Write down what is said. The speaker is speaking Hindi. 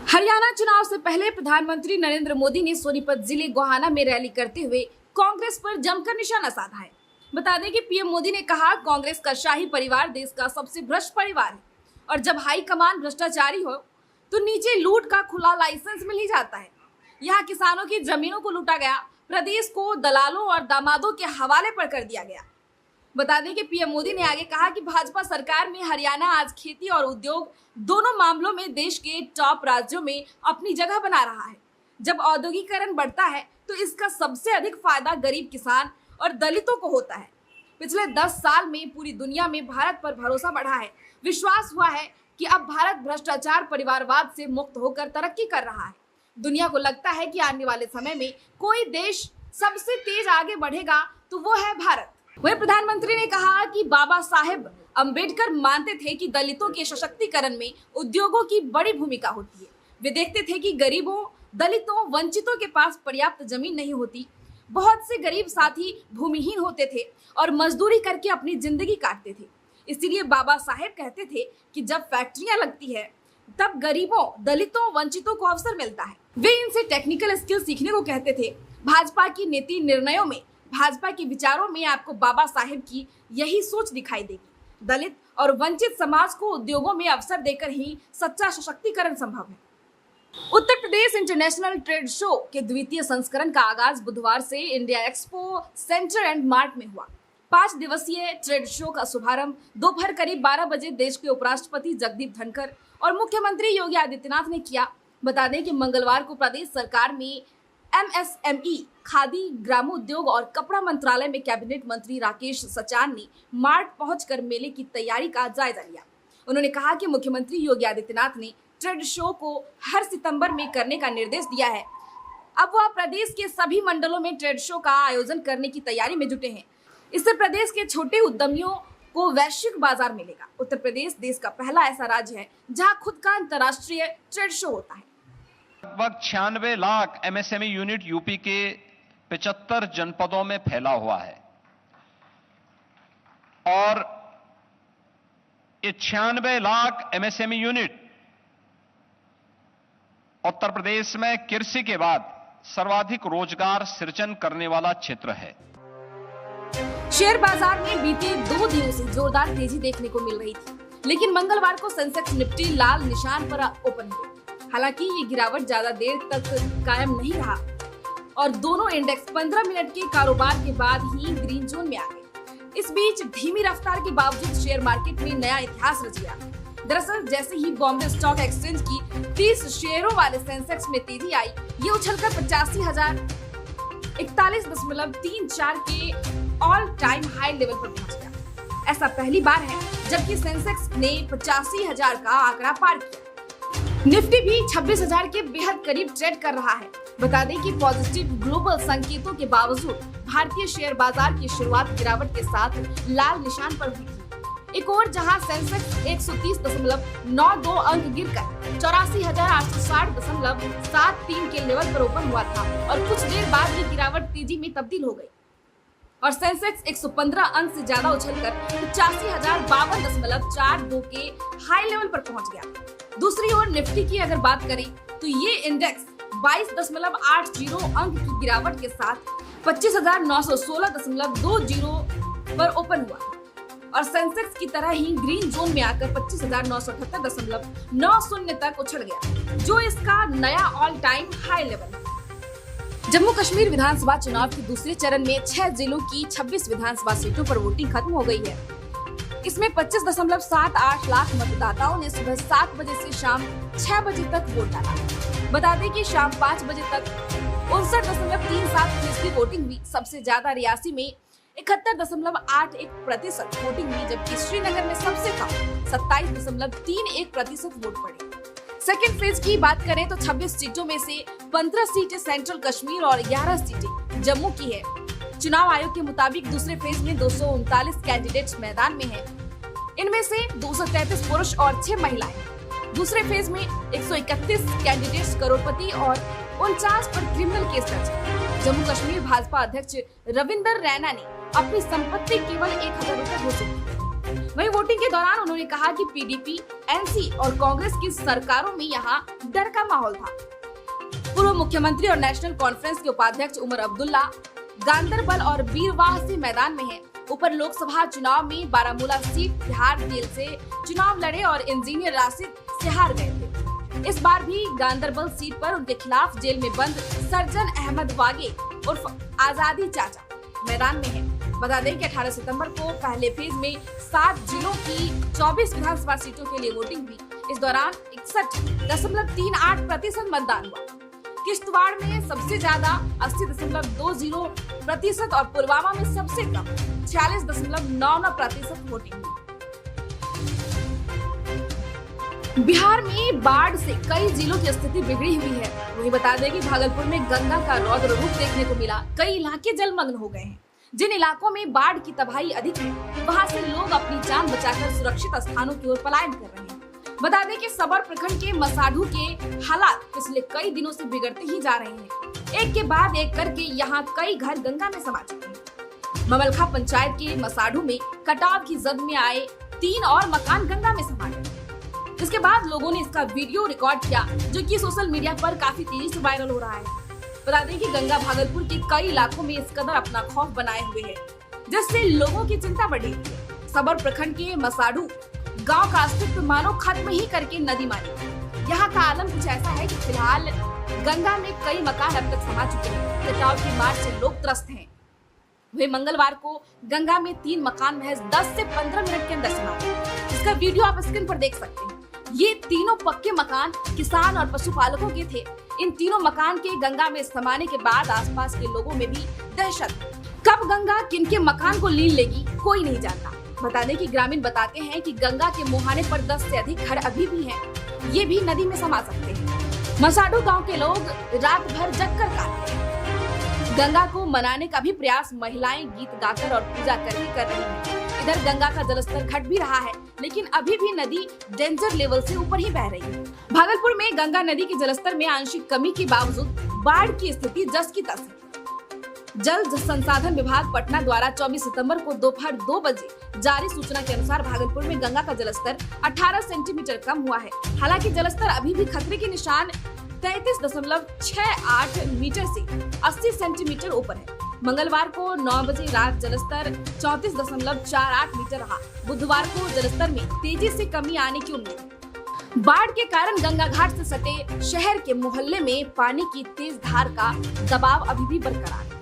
हरियाणा चुनाव से पहले प्रधानमंत्री नरेंद्र मोदी ने सोनीपत जिले गोहाना में रैली करते हुए कांग्रेस पर जमकर निशाना साधा है। बता दें कि पीएम मोदी ने कहा, कांग्रेस का शाही परिवार देश का सबसे भ्रष्ट परिवार है और जब हाईकमान भ्रष्टाचारी हो तो नीचे लूट का खुला लाइसेंस मिल ही जाता है। यहाँ किसानों की जमीनों को लूटा गया, प्रदेश को दलालों और दामादों के हवाले पर कर दिया गया। बता दें कि पीएम मोदी ने आगे कहा कि भाजपा सरकार में हरियाणा आज खेती और उद्योग दोनों मामलों में देश के टॉप राज्यों में अपनी जगह बना रहा है। जब औद्योगिकरण बढ़ता है तो इसका सबसे अधिक फायदा गरीब किसान और दलितों को होता है। पिछले 10 साल में पूरी दुनिया में भारत पर भरोसा बढ़ा है। विश्वास हुआ है कि अब भारत भ्रष्टाचार परिवारवाद से मुक्त होकर तरक्की कर रहा है। दुनिया को लगता है कि आने वाले समय में कोई देश सबसे तेज आगे बढ़ेगा तो वो है भारत। वहीं प्रधानमंत्री ने कहा कि बाबा साहेब अंबेडकर मानते थे कि दलितों के सशक्तिकरण में उद्योगों की बड़ी भूमिका होती है। वे देखते थे कि गरीबों, दलितों, वंचितों के पास पर्याप्त जमीन नहीं होती। बहुत से गरीब साथी भूमिहीन होते थे और मजदूरी करके अपनी जिंदगी काटते थे। इसीलिए बाबा साहेब कहते थे कि जब फैक्ट्रियां लगती है तब गरीबों, दलितों, वंचितों को अवसर मिलता है। वे इनसे टेक्निकल स्किल सीखने को कहते थे। भाजपा की नीति निर्णयों में, भाजपा के विचारों में आपको बाबा साहेब की यही सोच दिखाई देगी। दलित और वंचित समाज को उद्योगों में अवसर देकर ही सच्चा सशक्तिकरण संभव है। Uttar Pradesh international trade show के द्वितीय संस्करण का आगाज बुधवार से India expo centre and mart में हुआ। 5 दिवसीय ट्रेड शो का शुभारंभ दोपहर करीब 12 बजे देश के उपराष्ट्रपति जगदीप धनखड़ और मुख्यमंत्री योगी आदित्यनाथ ने किया। बता दें कि मंगलवार को प्रदेश सरकार में MSME, खादी, ग्रामोद्योग और कपड़ा मंत्रालय में कैबिनेट मंत्री राकेश सचान ने मार्ट पहुंचकर मेले की तैयारी का जायजा लिया। उन्होंने कहा कि मुख्यमंत्री योगी आदित्यनाथ ने ट्रेड शो को हर सितंबर में करने का निर्देश दिया है। अब वह प्रदेश के सभी मंडलों में ट्रेड शो का आयोजन करने की तैयारी में जुटे हैं। इससे प्रदेश के छोटे उद्यमियों को वैश्विक बाजार मिलेगा। उत्तर प्रदेश देश का पहला ऐसा राज्य है जहां खुद का अंतर्राष्ट्रीय ट्रेड शो होता है। लगभग 96 लाख MSME यूनिट यूपी के 75 जनपदों में फैला हुआ है और ये 96 लाख MSME यूनिट उत्तर प्रदेश में कृषि के बाद सर्वाधिक रोजगार सृजन करने वाला क्षेत्र है। शेयर बाजार में बीते 2 दिनों से जोरदार तेजी देखने को मिल रही थी, लेकिन मंगलवार को सेंसेक्स निफ्टी लाल निशान पर ओपन हुआ। हालांकि ये गिरावट ज्यादा देर तक कायम नहीं रहा और दोनों इंडेक्स 15 मिनट के कारोबार के बाद ही ग्रीन जोन में आ गए। इस बीच धीमी रफ्तार के बावजूद शेयर मार्केट में नया इतिहास रच गया। दरअसल जैसे ही बॉम्बे स्टॉक एक्सचेंज की 30 शेयरों वाले सेंसेक्स में तेजी आई, ये उछलकर 85,041.34 के ऑल टाइम हाई लेवल पर पहुंच गया। ऐसा पहली बार है जबकि सेंसेक्स ने 85,000 का आंकड़ा पार किया। निफ्टी भी 26,000 के बेहद करीब ट्रेड कर रहा है। बता दें कि पॉजिटिव ग्लोबल संकेतों के बावजूद भारतीय शेयर बाजार की शुरुआत गिरावट के साथ लाल निशान पर हुई थी। एक और जहां सेंसेक्स 130.92 अंक गिरकर 84,860.73 के लेवल पर ओपन हुआ था और कुछ देर बाद ये गिरावट तेजी में तब्दील हो गई और सेंसेक्स 115 अंक से ज्यादा उछलकर 85,052.42 के हाई लेवल पर पहुंच गया। दूसरी ओर निफ्टी की अगर बात करें तो ये इंडेक्स 22.80 अंक की गिरावट के साथ 25,916.20 पर ओपन हुआ और सेंसेक्स की तरह ही ग्रीन जोन में आकर 25,978.90 तक उछल गया, जो इसका नया ऑल टाइम हाई लेवल है। जम्मू कश्मीर विधानसभा चुनाव के दूसरे चरण में 6 जिलों की 26 विधानसभा सीटों पर वोटिंग खत्म हो गई है। इसमें 25.78 लाख मतदाताओं ने सुबह 7 बजे से शाम 6 बजे तक वोट डाला। बता दें कि शाम 5 बजे तक 59.37% वोटिंग हुई। सबसे ज्यादा रियासी में 71.81% वोटिंग हुई, जबकि श्रीनगर में सबसे कम 27.31% वोट पड़े। सेकेंड फेज की बात करें तो 26 सीटों में से 15 सीटें सेंट्रल कश्मीर और 11 सीटें जम्मू की है। चुनाव आयोग के मुताबिक दूसरे फेज में 239 कैंडिडेट्स मैदान में हैं। इनमें से 233 पुरुष और 6 महिलाएं। दूसरे फेज में 131 कैंडिडेट्स करोड़पति और 49 पर क्रिमिनल केस दर्ज है। जम्मू कश्मीर भाजपा अध्यक्ष रविंदर रैना ने अपनी संपत्ति केवल 1,000 रुपए घोषित की। वहीं वोटिंग के दौरान उन्होंने कहा कि पीडीपी, एनसी और कांग्रेस की सरकारों में यहाँ डर का माहौल था। पूर्व मुख्यमंत्री और नेशनल कॉन्फ्रेंस के उपाध्यक्ष उमर अब्दुल्ला गांदरबल और बीरवाह से मैदान में हैं। ऊपर लोकसभा चुनाव में बारामूला सीट बिहार जेल से चुनाव लड़े और इंजीनियर राशिद से हार गए थे। इस बार भी गांदरबल सीट पर उनके खिलाफ जेल में बंद सर्जन अहमद वागे उर्फ आजादी चाचा मैदान में है। बता दें कि 18 सितंबर को पहले फेज में 7 जिलों की 24 विधानसभा सीटों के लिए वोटिंग हुई। इस दौरान 61.38% मतदान हुआ। किश्तवाड़ में सबसे ज्यादा 80.20% और पुलवामा में सबसे कम 46.99% वोटिंग हुई। बिहार में बाढ़ से कई जिलों की स्थिति बिगड़ी हुई है। वही बता दें कि भागलपुर में गंगा का रौद्र रूप देखने को मिला। कई इलाके जलमग्न हो गए हैं। जिन इलाकों में बाढ़ की तबाही अधिक है, वहां से लोग अपनी जान बचाकर सुरक्षित स्थानों की ओर पलायन कर रहे हैं। बता दें कि सबर प्रखंड के मसाढ़ू के हालात पिछले कई दिनों से बिगड़ते ही जा रहे हैं। एक के बाद एक करके यहाँ कई घर गंगा में समा चुके हैं। ममलखा पंचायत के मसाढ़ू में कटाव की जद में आए 3 और मकान गंगा में समा गए। इसके बाद लोगों ने इसका वीडियो रिकॉर्ड किया, जो कि सोशल मीडिया पर काफी तेजी से वायरल हो रहा है। बता दें कि गंगा भागलपुर के कई इलाकों में इस कदर अपना खौफ बनाए हुए है, जिससे लोगों की चिंता बढ़ी है। सबर प्रखंड के मसाढ़ू गांव का अस्तित्व मानो खत्म ही करके नदी मानी। यहाँ का आलम कुछ ऐसा है कि फिलहाल गंगा में कई मकान अब तक समा चुके हैं। कटाव की मार से लोग त्रस्त हैं। वे मंगलवार को गंगा में 3 मकान महज 10 से 15 मिनट के अंदर समा गए। इसका वीडियो आप स्क्रीन पर देख सकते हैं। ये तीनों पक्के मकान किसान और पशुपालकों के थे। इन तीनों मकान के गंगा में समाने के बाद आसपास के लोगों में भी दहशत। कब गंगा किनके मकान को लीन लेगी, कोई नहीं जानता। बता दें कि ग्रामीण बताते हैं कि गंगा के मुहाने पर 10 से अधिक घर अभी भी हैं। ये भी नदी में समा सकते हैं। मसाढ़ू गांव के लोग रात भर जगकर काटते हैं। गंगा को मनाने का भी प्रयास महिलाएं गीत गाकर और पूजा करके कर रही हैं। इधर गंगा का जलस्तर घट भी रहा है, लेकिन अभी भी नदी डेंजर लेवल से ऊपर ही बह रही है। भागलपुर में गंगा नदी के जलस्तर में आंशिक कमी के बावजूद बाढ़ की स्थिति जस की तस है। जल संसाधन विभाग पटना द्वारा 24 सितंबर को दोपहर 2 बजे जारी सूचना के अनुसार भागलपुर में गंगा का जलस्तर 18 सेंटीमीटर कम हुआ है। हालांकि जलस्तर अभी भी खतरे के निशान 33.68 मीटर से 80 सेंटीमीटर ऊपर है। मंगलवार को 9 बजे रात जलस्तर 34.48 मीटर रहा। बुधवार को जलस्तर में तेजी से कमी आने की उम्मीद है। बाढ़ के कारण गंगा घाट से सटे शहर के मोहल्ले में पानी की तेज धार का दबाव अभी भी बरकरार है।